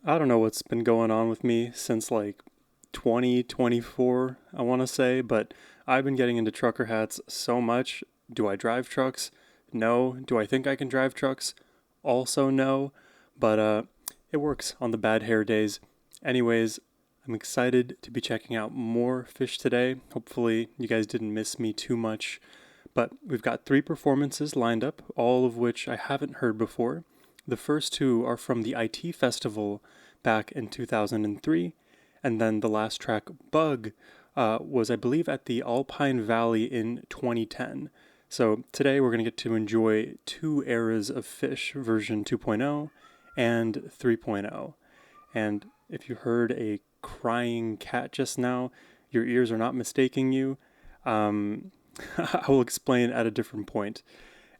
I don't know what's been going on with me since like 2024, I want to say, but I've been getting into trucker hats so much. Do I drive trucks? No. Do I think I can drive trucks? Also no. But it works on the bad hair days. Anyways, I'm excited to be checking out more Phish today. Hopefully, you guys didn't miss me too much. But we've got three performances lined up, all of which I haven't heard before. The first two are from the IT Festival back in 2003, and then the last track, Bug, was, I believe, at the Alpine Valley in 2010. So today we're going to get to enjoy two eras of Phish, version 2.0 and 3.0. And if you heard a crying cat just now, your ears are not mistaking you. I will explain at a different point.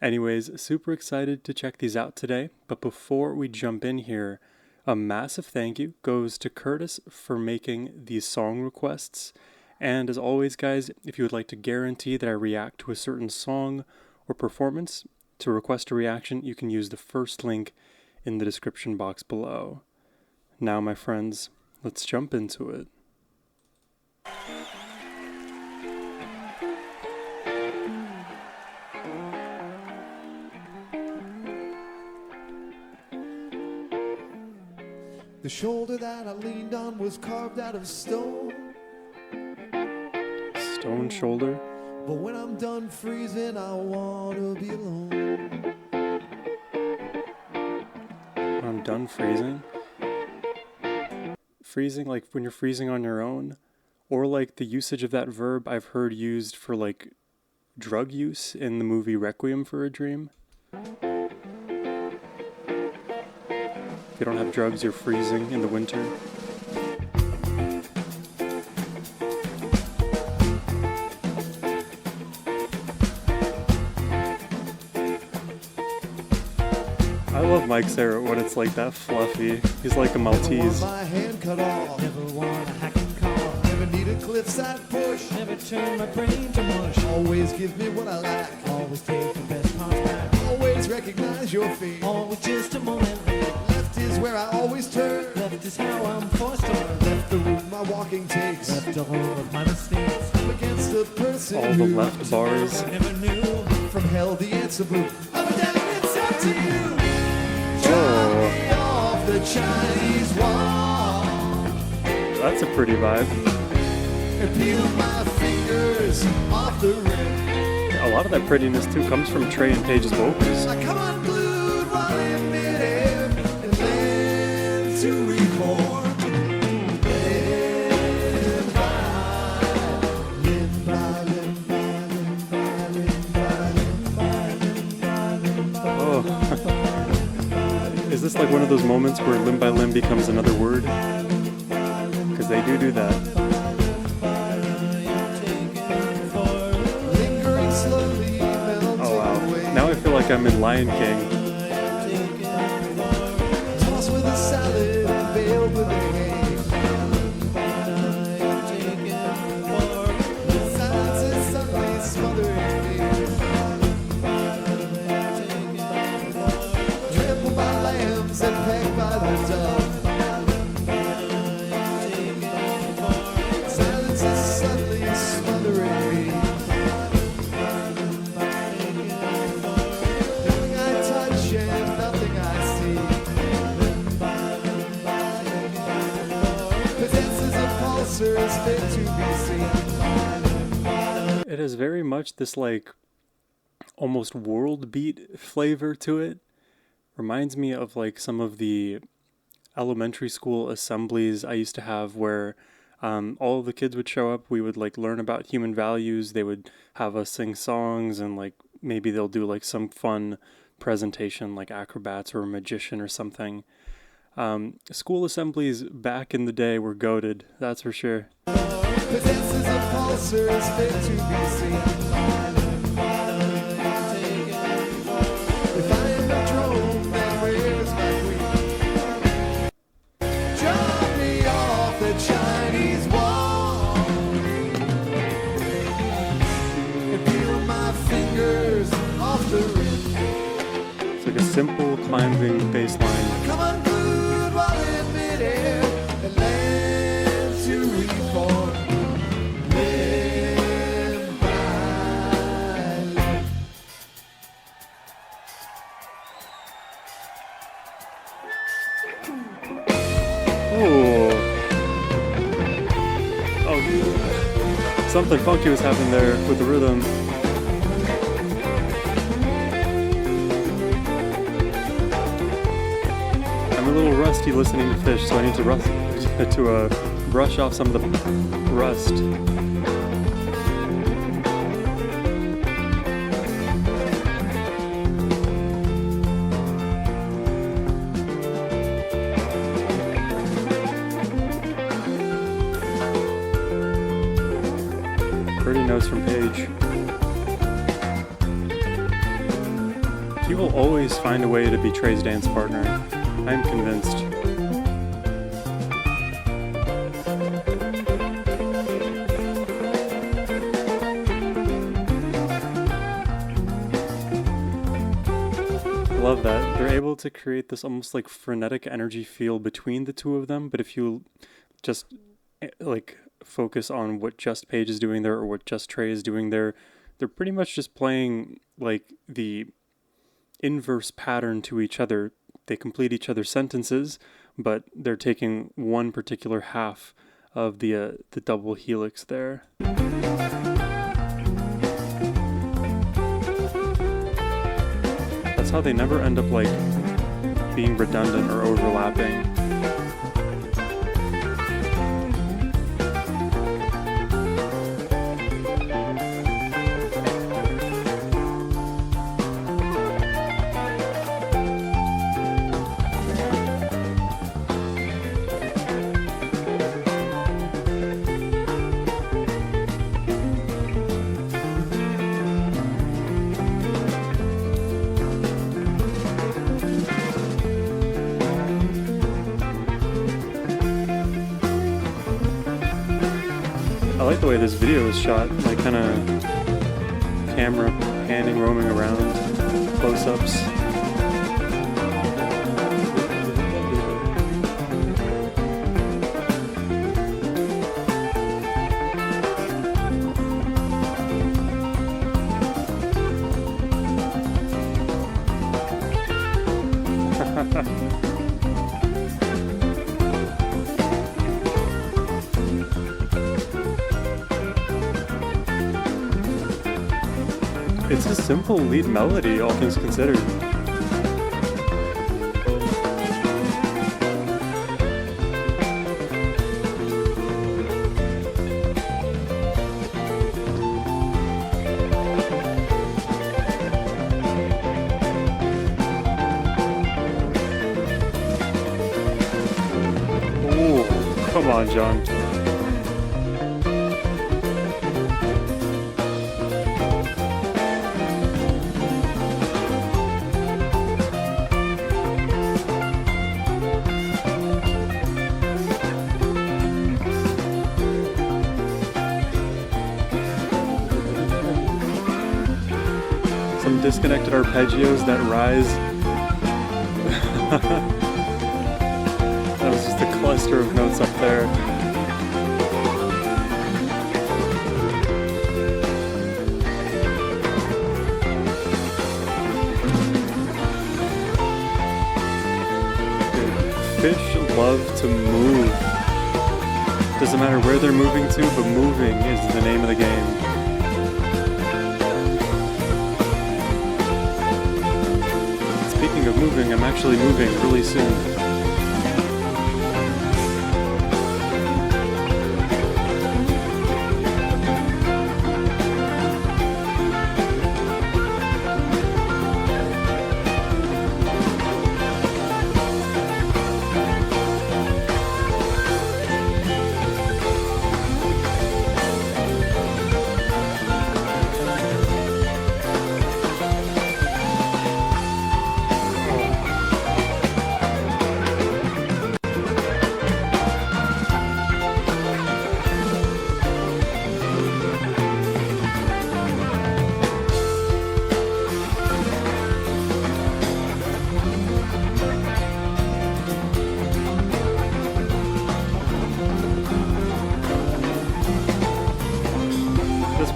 Anyways, super excited to check these out today. But before we jump in here, a massive thank you goes to Curtis for making these song requests. And as always, guys, if you would like to guarantee that I react to a certain song or performance, to request a reaction, you can use the first link in the description box below. Now, my friends, let's jump into it. The shoulder that I leaned on was carved out of stone. Stone shoulder. But when I'm done freezing, I wanna be alone. I'm done freezing. Freezing, like when you're freezing on your own, or like the usage of that verb I've heard used for like drug use in the movie Requiem for a Dream. If you don't have drugs, you're freezing in the winter. I love Mike Sarah when it's like that fluffy. He's like a Maltese. Never want my hand cut off. Never want a hacking car. Never need a cliffside push. Never turn my brain to mush. Always give me what I lack. Always take the best parts back. Always recognize your fate. Always just a moment. Left is where I always turn. Left is how I'm forced to learn. Left the route my walking takes. Left all of my mistakes. I'm against the person all the left bars. I never knew. From hell the answer blew. Up and down, it's up to you. Oh, Off the Chinese wall. That's a pretty vibe. And peel my fingers off the rim. A lot of that prettiness too comes from Trey and Paige's vocals. I come unglued while in midair and then to reform. Live by, live by, live by, live by, live by, live by, live by, live by. Oh. Is this like one of those moments where limb by limb becomes another word? Because they do that. Oh wow. Now I feel like I'm in Lion King. Tossed with a salad and veiled with a hay. Silence is suddenly smothering me. Trampled by lambs and pecked by the dove. Silence is suddenly smothering me. Nothing I touch and nothing I see possesses a pulsar's fit to be seen. It has very much this like almost world beat flavor to it. Reminds me of like some of the elementary school assemblies I used to have where all of the kids would show up. We would like learn about human values. They would have us sing songs and like maybe they'll do like some fun presentation like acrobats or a magician or something. School assemblies back in the day were goated, that's for sure. Possesses a pulsar's fit to be seen. If I am a drone, then where's my queen? Drop me off the Chinese wall and peel my fingers off the rim. It's like a simple climbing bass line. Come unglued while in midair. Oh, something funky was happening there with the rhythm. I'm a little rusty listening to Phish, so I need to brush off some of the rust. Pretty notes from Page. He will always find a way to be Trey's dance partner. I'm convinced. Love that. They're able to create this almost like frenetic energy feel between the two of them, but if you just like focus on what just Paige is doing there or what just Trey is doing there, they're pretty much just playing like the inverse pattern to each other. They complete each other's sentences, but they're taking one particular half of the double helix there. That's how they never end up like being redundant or overlapping. I like the way this video is shot, like kind of camera panning, roaming around, close-ups. It's a simple lead melody, all things considered. Ooh, come on, John. Some disconnected arpeggios that rise. That was just a cluster of notes up there. Phish love to move. Doesn't matter where they're moving to, but moving is the name of the game. Speaking of moving, I'm actually moving really soon.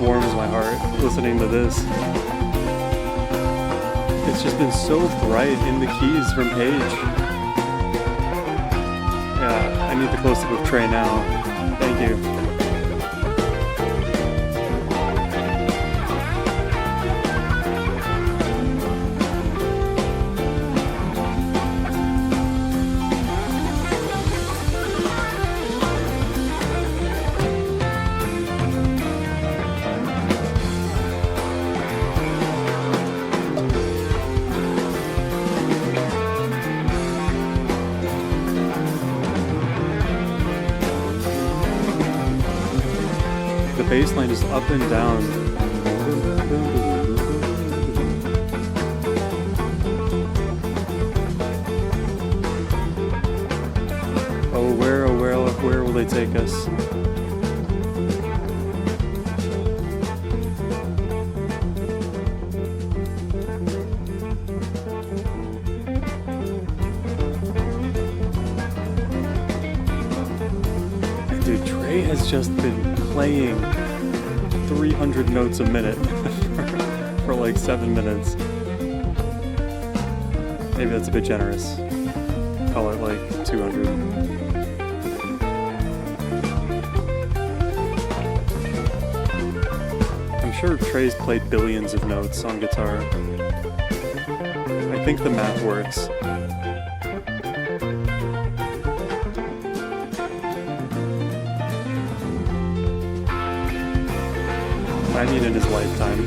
Warms my heart listening to this. It's just been so bright in the keys from Page. Yeah, I need the close-up of Trey now. Thank you. The bass line is up and down. Oh, where will they take us? Dude, Trey has just been playing 300 notes a minute for like 7 minutes. Maybe that's a bit generous. Call it like 200. I'm sure Trey's played billions of notes on guitar. I think the math works. I mean, in his lifetime.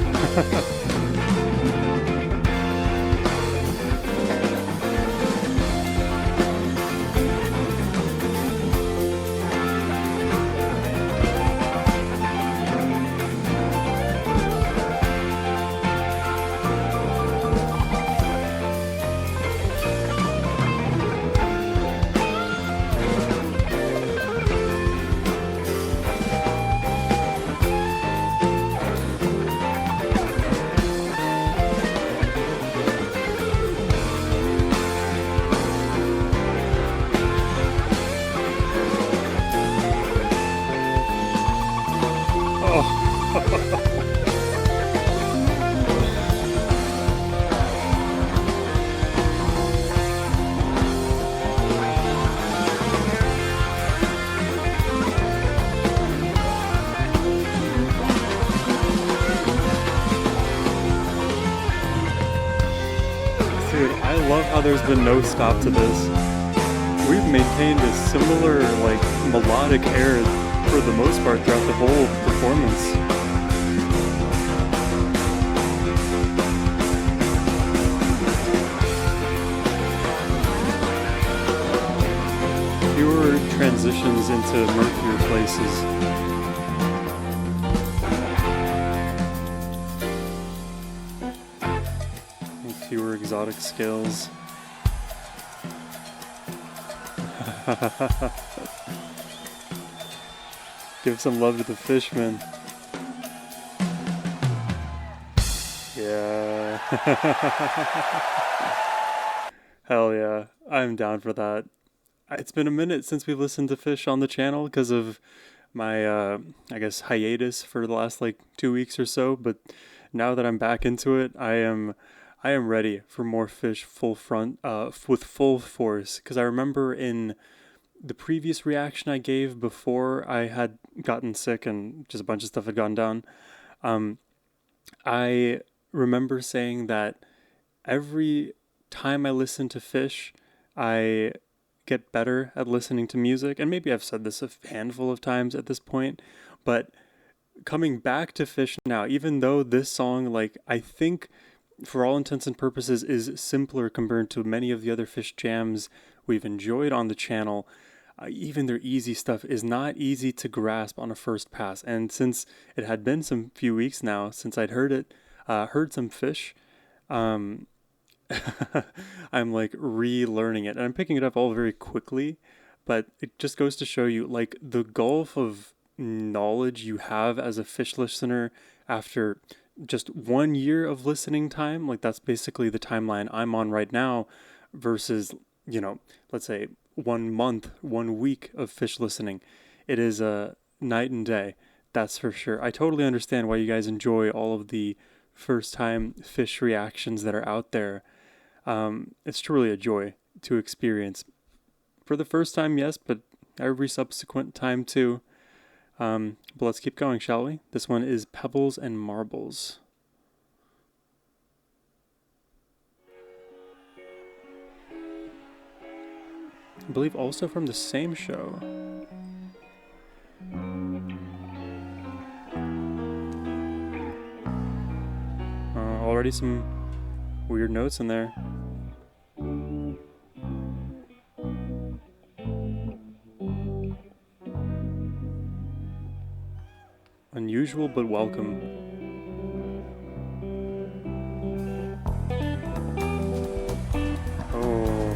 Dude, I love how there's been no stop to this. We've maintained a similar, like, melodic air for the most part throughout the whole performance. Fewer transitions into murkier places. Fewer exotic scales. Give some love to the Fishmen. Yeah. Hell yeah. I'm down for that. It's been a minute since we listened to Phish on the channel because of my, I guess, hiatus for the last like 2 weeks or so. But now that I'm back into it, I am ready for more Phish full front, with full force. Because I remember in the previous reaction I gave before I had gotten sick and just a bunch of stuff had gone down, I remember saying that every time I listen to Phish, I get better at listening to music. And maybe I've said this a handful of times at this point, but coming back to Phish now, even though this song, like, I think for all intents and purposes is simpler compared to many of the other Phish jams we've enjoyed on the channel, even their easy stuff is not easy to grasp on a first pass. And since it had been some few weeks now since I'd heard some Phish, I'm like relearning it, and I'm picking it up all very quickly. But it just goes to show you, like, the gulf of knowledge you have as a Phish listener after just 1 year of listening time. Like, that's basically the timeline I'm on right now versus, let's say 1 month, 1 week of Phish listening. It is a night and day, that's for sure. I totally understand why you guys enjoy all of the first time Phish reactions that are out there. It's truly a joy to experience for the first time, yes, but every subsequent time too. But let's keep going, shall we? This one is Pebbles and Marbles. I believe also from the same show. Already some weird notes in there. Unusual but welcome. Oh.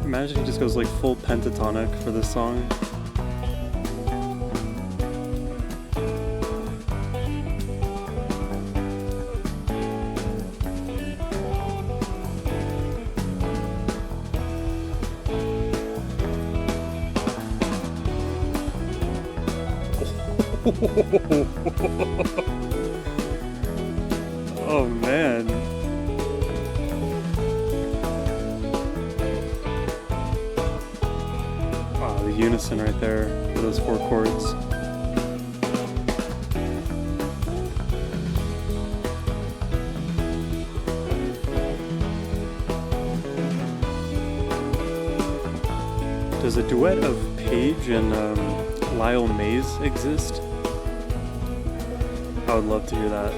Imagine he just goes like full pentatonic for this song. Oh man. Wow, the unison right there for those 4 chords. Does a duet of Paige and Lyle Mays exist? I would love to hear that.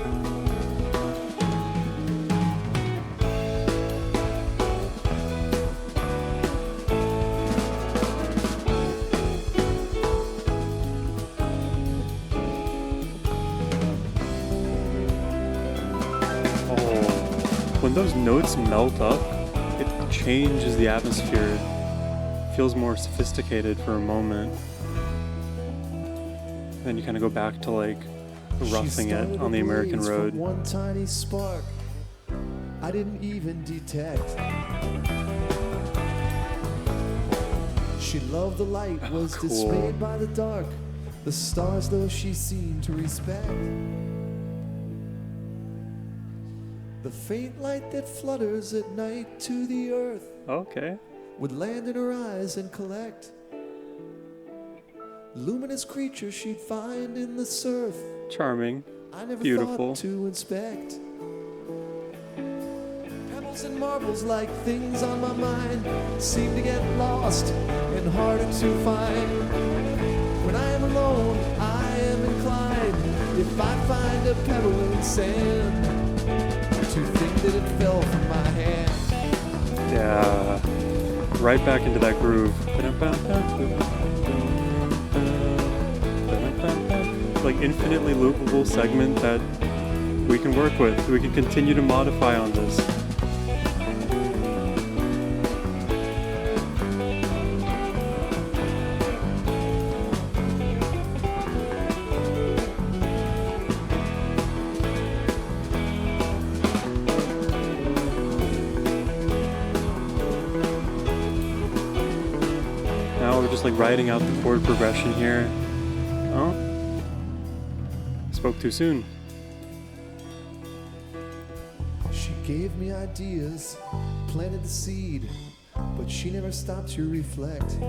Oh, when those notes melt up, it changes the atmosphere. It feels more sophisticated for a moment. Then you kind of go back to like roughing it on the American road. One tiny spark I didn't even detect. She loved the light, was cool. dismayed by the dark. The stars, though, she seemed to respect. The faint light that flutters at night to the earth Okay. would land in her eyes and collect. Luminous creatures she'd find in the surf. Charming. I never Beautiful. thought to inspect. Pebbles and marbles like things on my mind seem to get lost and harder to find. When I am alone, I am inclined, if I find a pebble in sand, to think that it fell from my hand. Yeah. Right back into that groove. Like infinitely loopable segment that we can work with. We can continue to modify on this. Now we're just like writing out the chord progression here. Oh. Spoke too soon. She gave me ideas, planted the seed, but she never stopped to reflect.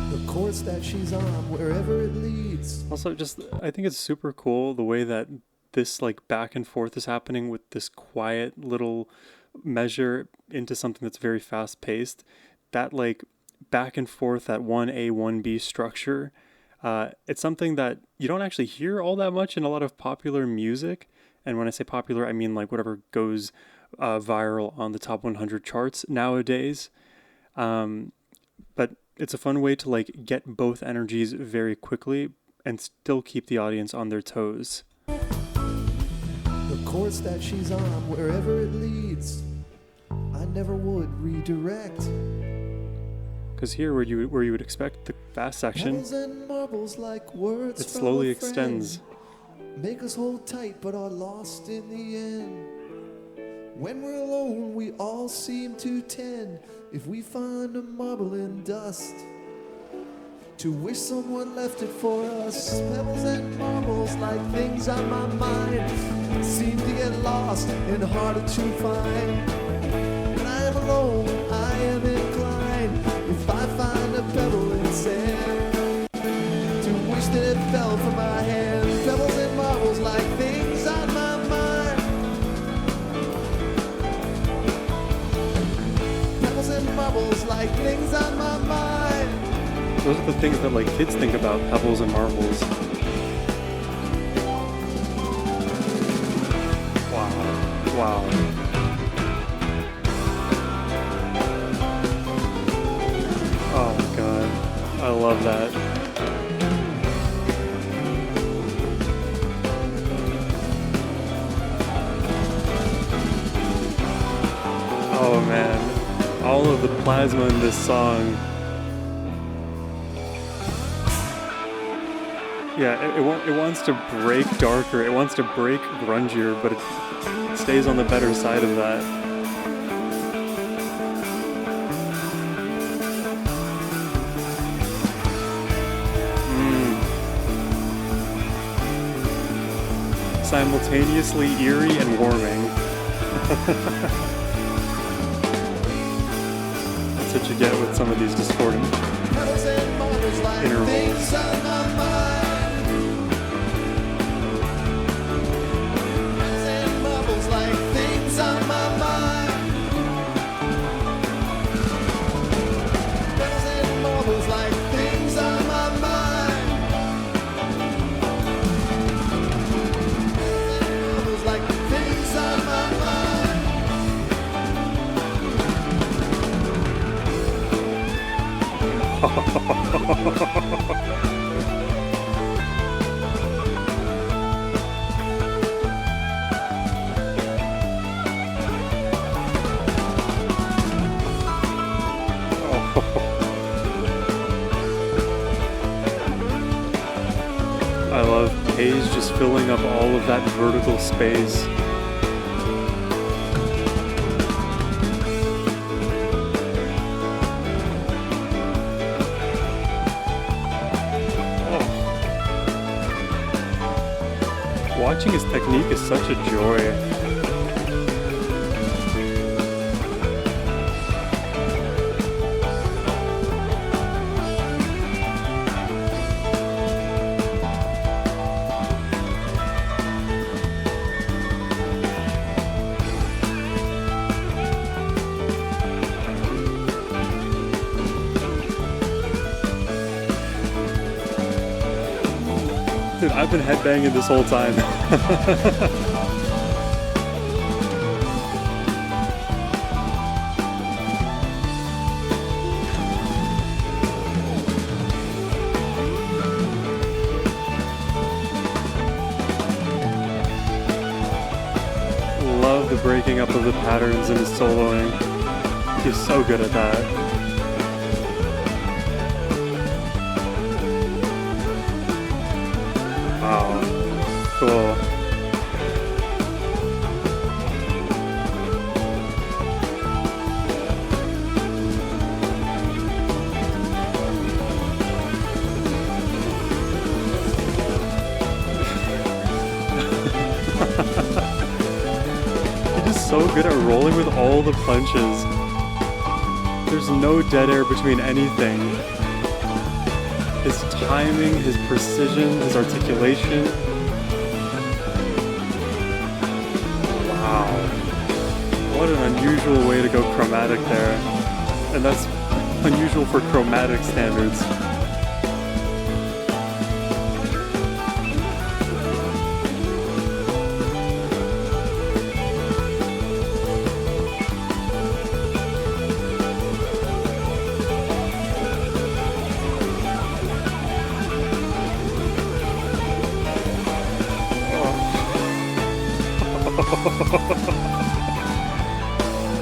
The course that she's on, wherever it leads. Also, just I think it's super cool the way that this like back and forth is happening with this quiet little measure into something that's very fast paced. That like back and forth, that 1A, 1B structure. It's something that you don't actually hear all that much in a lot of popular music. And when I say popular, I mean like whatever goes viral on the top 100 charts nowadays. But it's a fun way to like get both energies very quickly and still keep the audience on their toes. The course that she's on, wherever it leads, I never would redirect. Because here, where you would expect the fast section, Pebbles and marbles like words it from slowly a friend. extends. Make us hold tight but are lost in the end. When we're alone we all seem to tend, if we find a marble in dust, to wish someone left it for us. Pebbles and marbles marbles like things on my mind seem to get lost and harder to find. When I am alone, I am inclined, if I find a pebble in sand, to wish that it fell from my hand. Pebbles and marbles like things on my mind. Pebbles and marbles like things on my mind. Those are the things that like kids think about, pebbles and marbles. Wow. Oh my god. I love that. Oh man. All of the plasma in this song. Yeah, it wants to break darker, it wants to break grungier, but it stays on the better side of that. Simultaneously eerie and warming. That's what you get with some of these discordant intervals. I love Hayes just filling up all of that vertical space. Watching his technique is such a joy. Dude, I've been headbanging this whole time. Love the breaking up of the patterns in his soloing. He's so good at that. Wow, cool. He's just so good at rolling with all the punches. There's no dead air between anything. His timing, his precision, his articulation. Wow. What an unusual way to go chromatic there. And that's unusual for chromatic standards.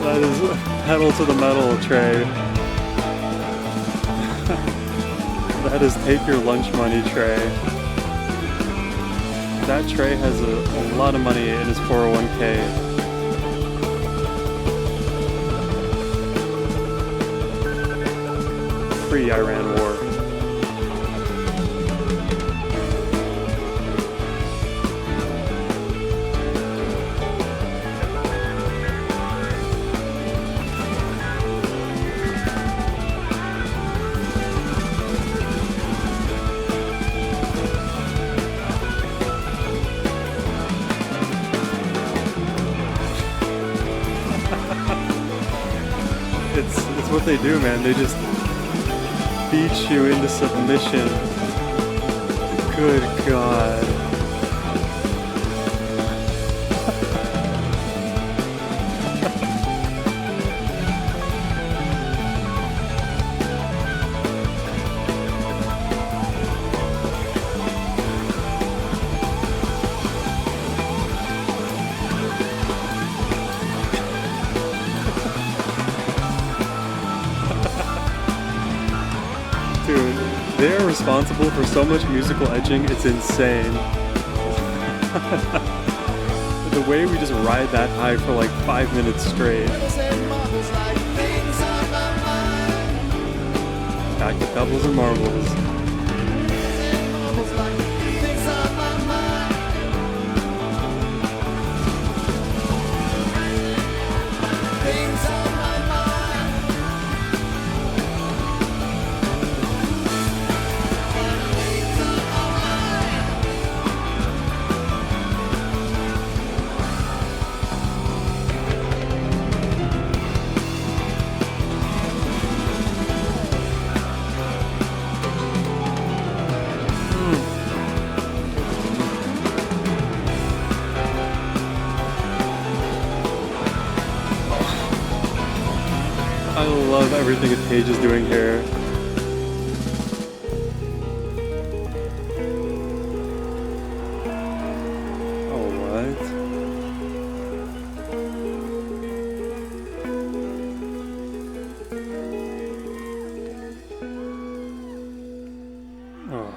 That is pedal to the metal, Trey. That is take your lunch money, Trey. That Trey has a lot of money in his 401k. Pre-Iran war. what they do, man. They just beat you into submission. Good God. Dude, they are responsible for so much musical edging, it's insane. The way we just ride that high for like 5 minutes straight. Back to Pebbles and Marbles. I love everything that Paige is doing here. Oh, what? Oh.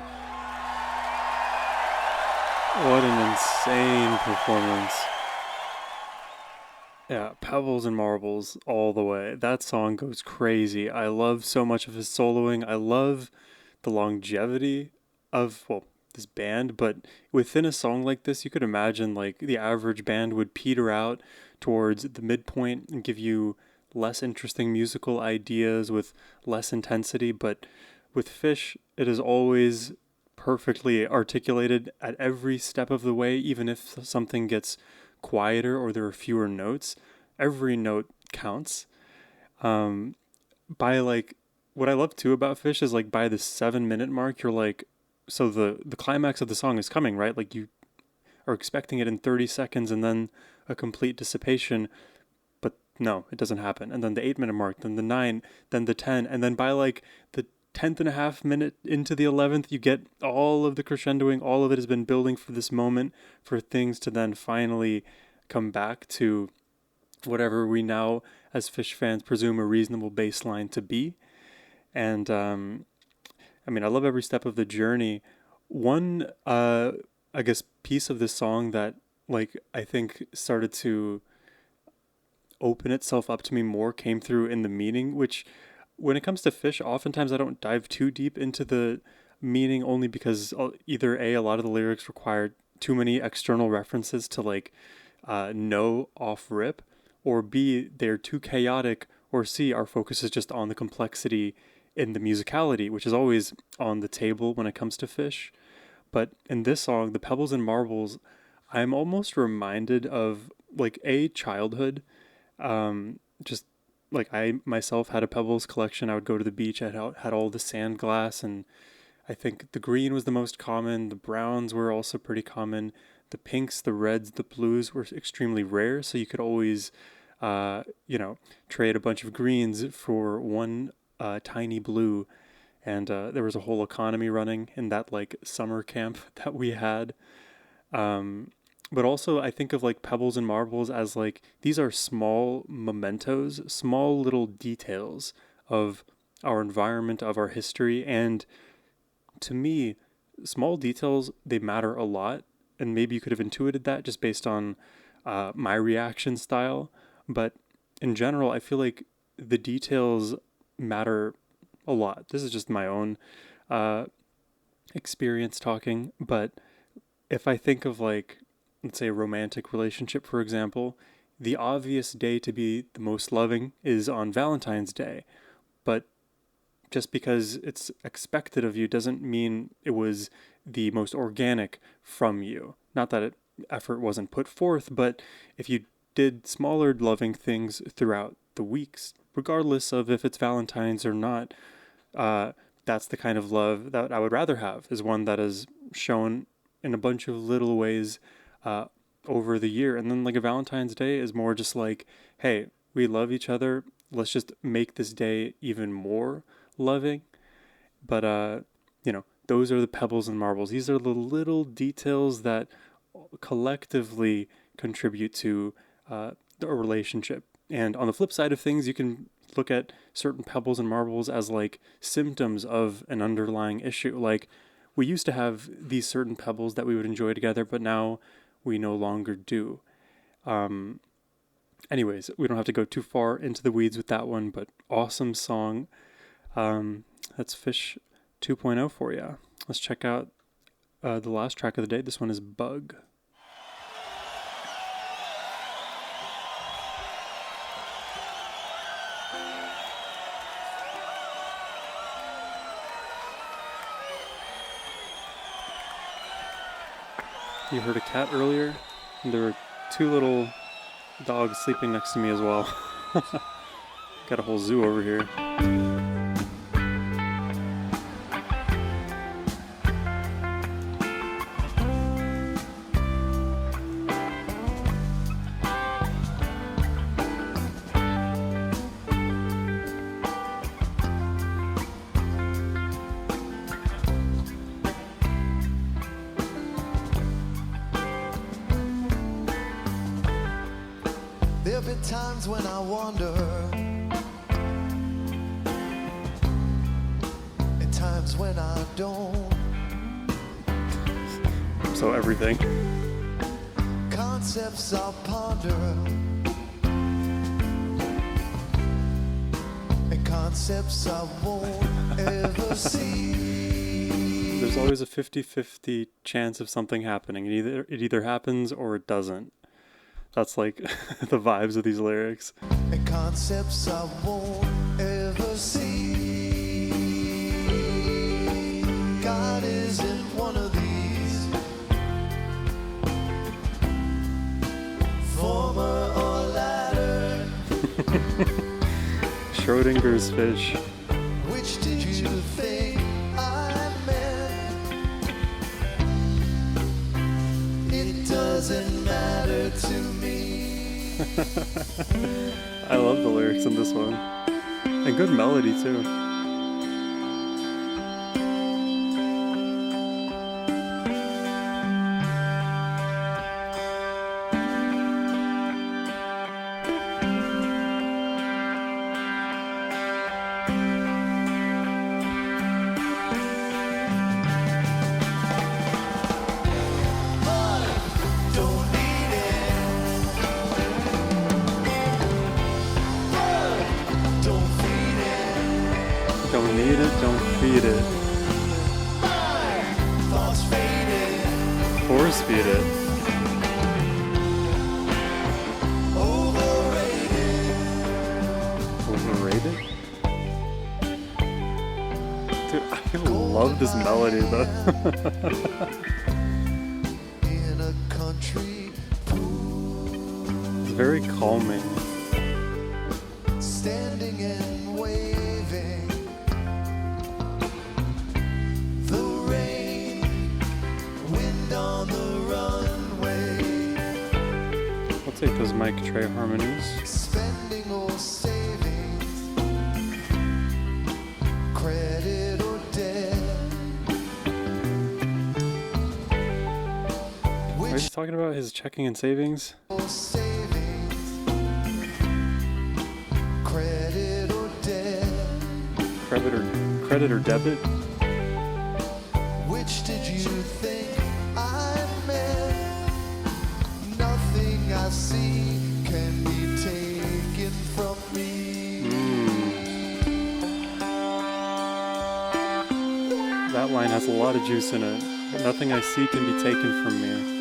What an insane performance. Yeah, Pebbles and Marbles all the way. That song goes crazy. I love so much of his soloing. I love the longevity of, well, this band, but within a song like this, you could imagine like the average band would peter out towards the midpoint and give you less interesting musical ideas with less intensity, but with Phish, it is always perfectly articulated at every step of the way, even if something gets quieter or there are fewer notes. Every note counts. By like, what I love too about Phish is like by the 7 minute mark, you're like, so the climax of the song is coming, right? Like you are expecting it in 30 seconds and then a complete dissipation, but no, it doesn't happen. And then the 8 minute mark, then the 9, then the 10, and then by like the 10th and a half minute into the 11th, you get all of the crescendoing. All of it has been building for this moment, for things to then finally come back to whatever we now, as Phish fans, presume a reasonable baseline to be. And I mean, I love every step of the journey. One, I guess, piece of this song that, like, I think started to open itself up to me more came through in the meaning, which when it comes to Phish, oftentimes I don't dive too deep into the meaning only because either A, a lot of the lyrics require too many external references to like know off rip, or B, they're too chaotic, or C, our focus is just on the complexity in the musicality, which is always on the table when it comes to Phish. But in this song, the Pebbles and Marbles, I'm almost reminded of like a childhood. Just like I myself had a Pebbles collection. I would go to the beach. I had all the sand glass, and I think the green was the most common. The browns were also pretty common. The pinks, the reds, the blues were extremely rare. So you could always, trade a bunch of greens for one tiny blue. And there was a whole economy running in that like summer camp that we had. But also I think of like Pebbles and Marbles as like, these are small mementos, small little details of our environment, of our history. And to me, small details, they matter a lot. And maybe you could have intuited that just based on my reaction style. But in general, I feel like the details matter a lot. This is just my own experience talking. But if I think of like, let's say a romantic relationship, for example, the obvious day to be the most loving is on Valentine's Day. But just because it's expected of you doesn't mean it was the most organic from you. Not that effort wasn't put forth, but if you did smaller loving things throughout the weeks, regardless of if it's Valentine's or not, that's the kind of love that I would rather have, is one that is shown in a bunch of little ways over the year. And then like a Valentine's Day is more just like, hey, we love each other. Let's just make this day even more loving. But, those are the pebbles and marbles. These are the little details that collectively contribute to a relationship. And on the flip side of things, you can look at certain pebbles and marbles as like symptoms of an underlying issue. Like, we used to have these certain pebbles that we would enjoy together, but now we no longer do. Anyways, we don't have to go too far into the weeds with that one, but awesome song. That's Phish 2.0 for you. Let's check out the last track of the day. This one is Bug. You heard a cat earlier, and there were two little dogs sleeping next to me as well. Got a whole zoo over here. There'll be times when I wonder, and times when I don't. So everything. Concepts I'll ponder, and concepts I won't ever see. There's always a 50-50 chance of something happening. It either happens or it doesn't. That's like the vibes of these lyrics. And concepts I won't ever see. God isn't one of these. Former or latter. Schrodinger's fish. Which did you think I meant? It doesn't matter to me. I love the lyrics in this one. And good melody too. Don't need it, don't feed it. Force feed it. Overrated? Dude, I love this melody though. In a country It's very calming. standing and waving, the rain, wind on the runway, I'll take those Mike Trey harmonies. spending or saving, credit or debt. Are you talking about his checking and savings? Or savings, credit or debt. Credit or debit? Which did you think I meant? Nothing I see can be taken from me. That line has a lot of juice in it. But nothing I see can be taken from me.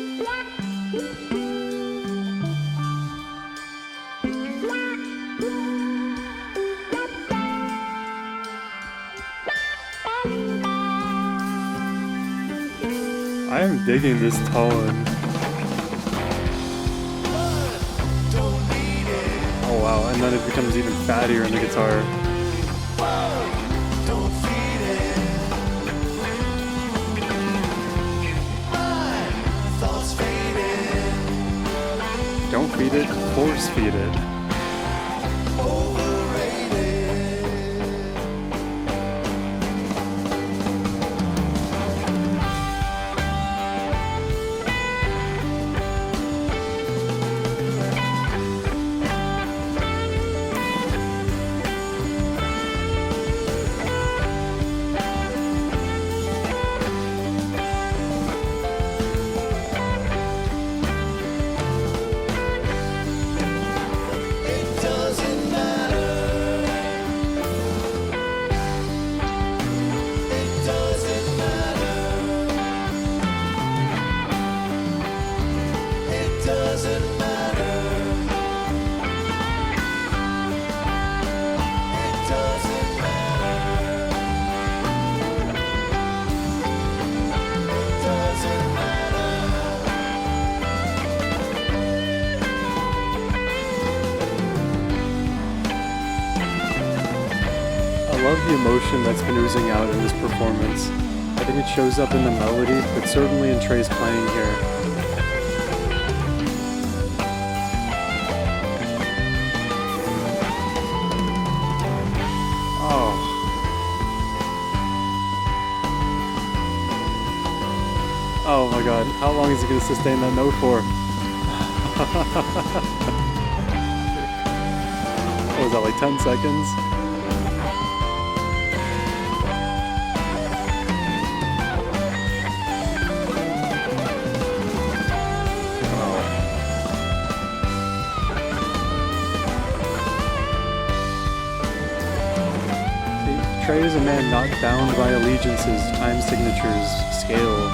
I am digging this tone. Don't need it. A Oh wow, and then it becomes even fattier in the guitar. Don't feed it. My thoughts fading. Don't feed it, force feed it. I love the emotion that's been oozing out in this performance. I think it shows up in the melody, but certainly in Trey's playing here. Oh. Oh my god, how long is he going to sustain that note for? What was that, like 10 seconds? Trey is a man not bound by allegiances, time signatures, scale.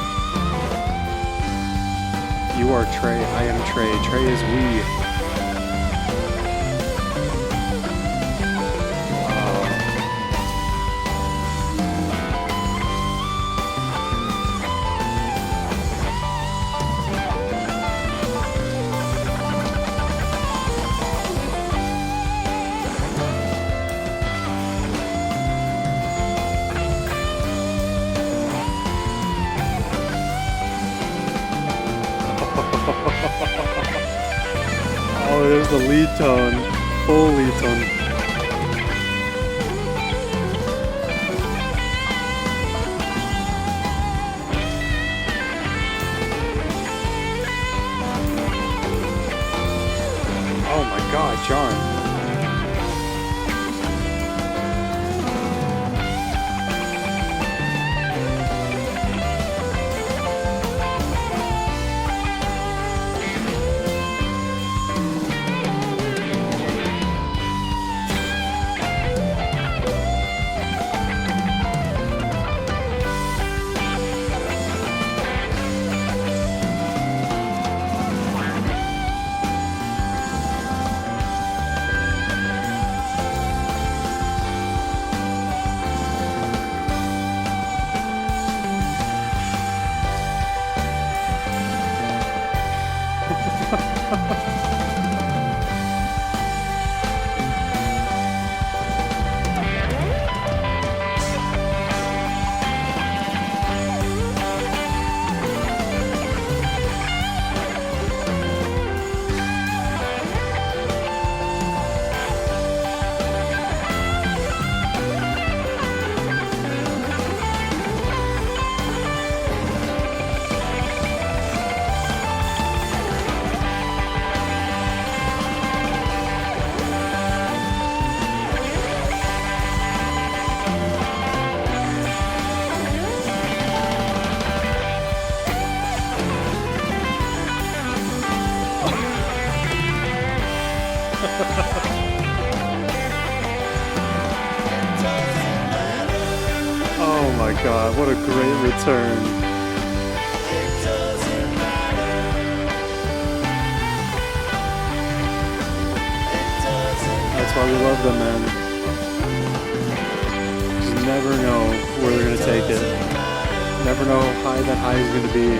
You are Trey, I am Trey, Trey is we. Oh, there's the lead tone, full lead tone. Oh my god, John. Oh my god, what a great return. That's why we love them, man. Just never know where they're gonna take it. Never know how high that high is gonna be.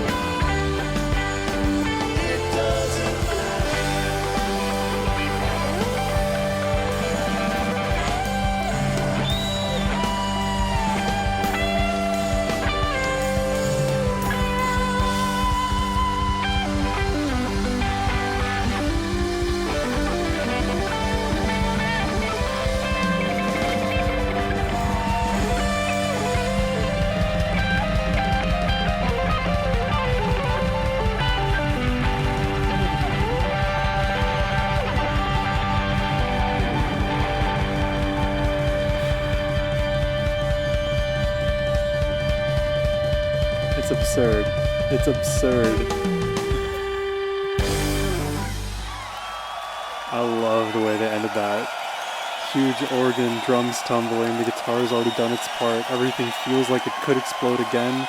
absurd. It's absurd. I love the way they ended that. Huge organ, drums tumbling, the guitar's already done its part, everything feels like it could explode again.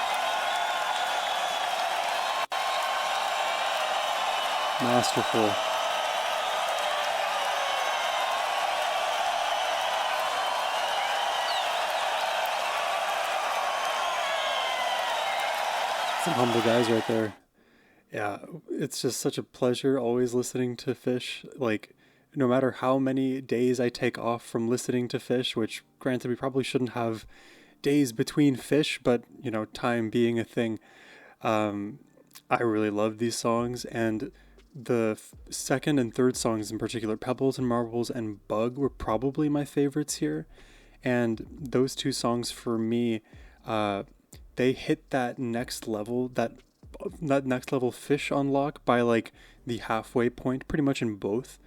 Masterful. Some humble guys right there. Yeah, it's just such a pleasure always listening to Phish. Like, no matter how many days I take off from listening to Phish, which granted we probably shouldn't have days between Phish, but time being a thing, I really love these songs. And the second and third songs in particular, Pebbles and Marbles and Bug, were probably my favorites here. And those two songs for me, they hit that next level, that next level Phish unlock by like the halfway point, pretty much in both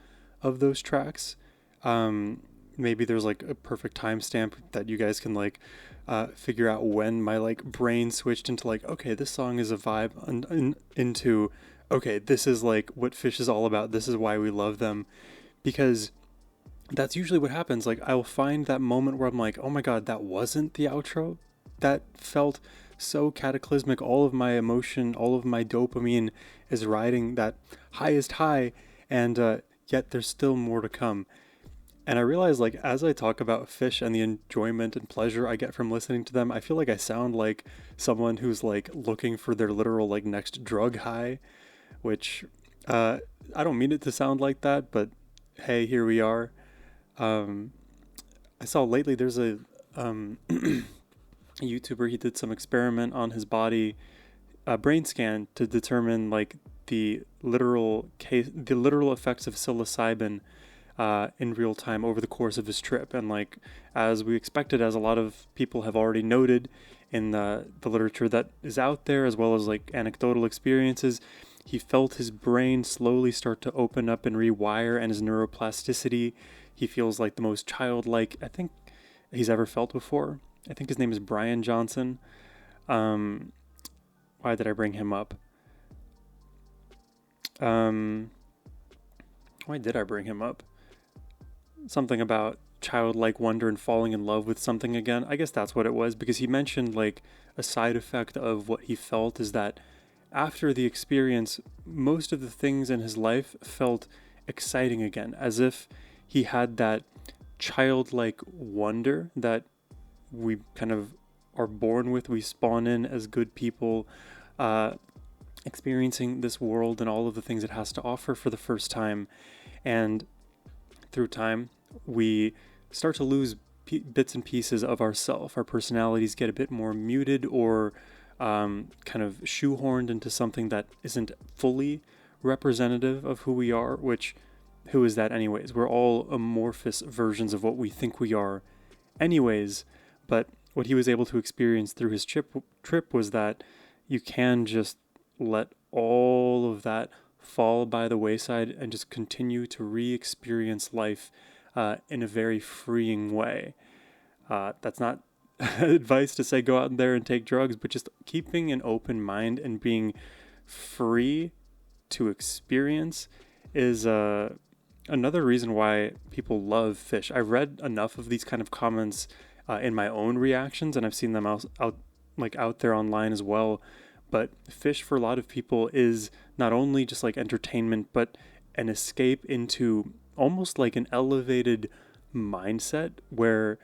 of those tracks. Maybe there's like a perfect timestamp that you guys can like figure out when my like brain switched into like, okay, this song is a vibe, into okay, this is like what Phish is all about. This is why we love them, because that's usually what happens. Like, I'll find that moment where I'm like, oh my god, that wasn't the outro. That felt so cataclysmic. All of my emotion, all of my dopamine is riding that highest high, and yet there's still more to come. And I realize, like, as I talk about Phish and the enjoyment and pleasure I get from listening to them, I feel like I sound like someone who's like looking for their literal like next drug high, which I don't mean it to sound like that, but hey, here we are. I saw lately there's a YouTuber. He did some experiment on his body, brain scan, to determine like the literal effects of psilocybin in real time over the course of his trip. And like, as we expected, as a lot of people have already noted in the literature that is out there, as well as like anecdotal experiences, he felt his brain slowly start to open up and rewire, and his neuroplasticity, he feels like the most childlike I think he's ever felt before. I think his name is Brian Johnson. Why did I bring him up? Why did I bring him up? Something about childlike wonder and falling in love with something again. I guess that's what it was, because he mentioned like a side effect of what he felt is that after the experience, most of the things in his life felt exciting again, as if he had that childlike wonder that we kind of are born with. We spawn in as good people, experiencing this world and all of the things it has to offer for the first time. And through time, we start to lose bits and pieces of ourself. Our personalities get a bit more muted, or kind of shoehorned into something that isn't fully representative of who we are, which, who is that anyways? We're all amorphous versions of what we think we are anyways. But what he was able to experience through his trip was that you can just let all of that fall by the wayside and just continue to re-experience life in a very freeing way. That's not advice to say go out there and take drugs, but just keeping an open mind and being free to experience is another reason why people love Phish. I've read enough of these kind of comments in my own reactions, and I've seen them out there online as well. But Phish, for a lot of people, is not only just like entertainment, but an escape into almost like an elevated mindset, where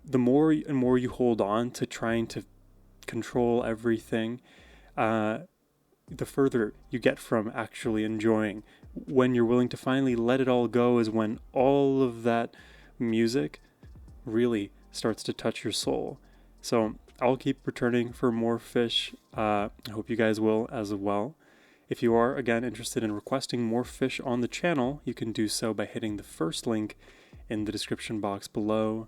the more and more you hold on to trying to control everything, the further you get from actually enjoying. When you're willing to finally let it all go is when all of that music really starts to touch your soul. So I'll keep returning for more Phish. I hope you guys will as well. If you are, again, interested in requesting more Phish on the channel, you can do so by hitting the first link in the description box below.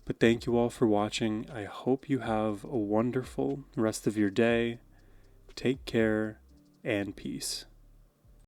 But thank you all for watching. I hope you have a wonderful rest of your day. Take care and peace.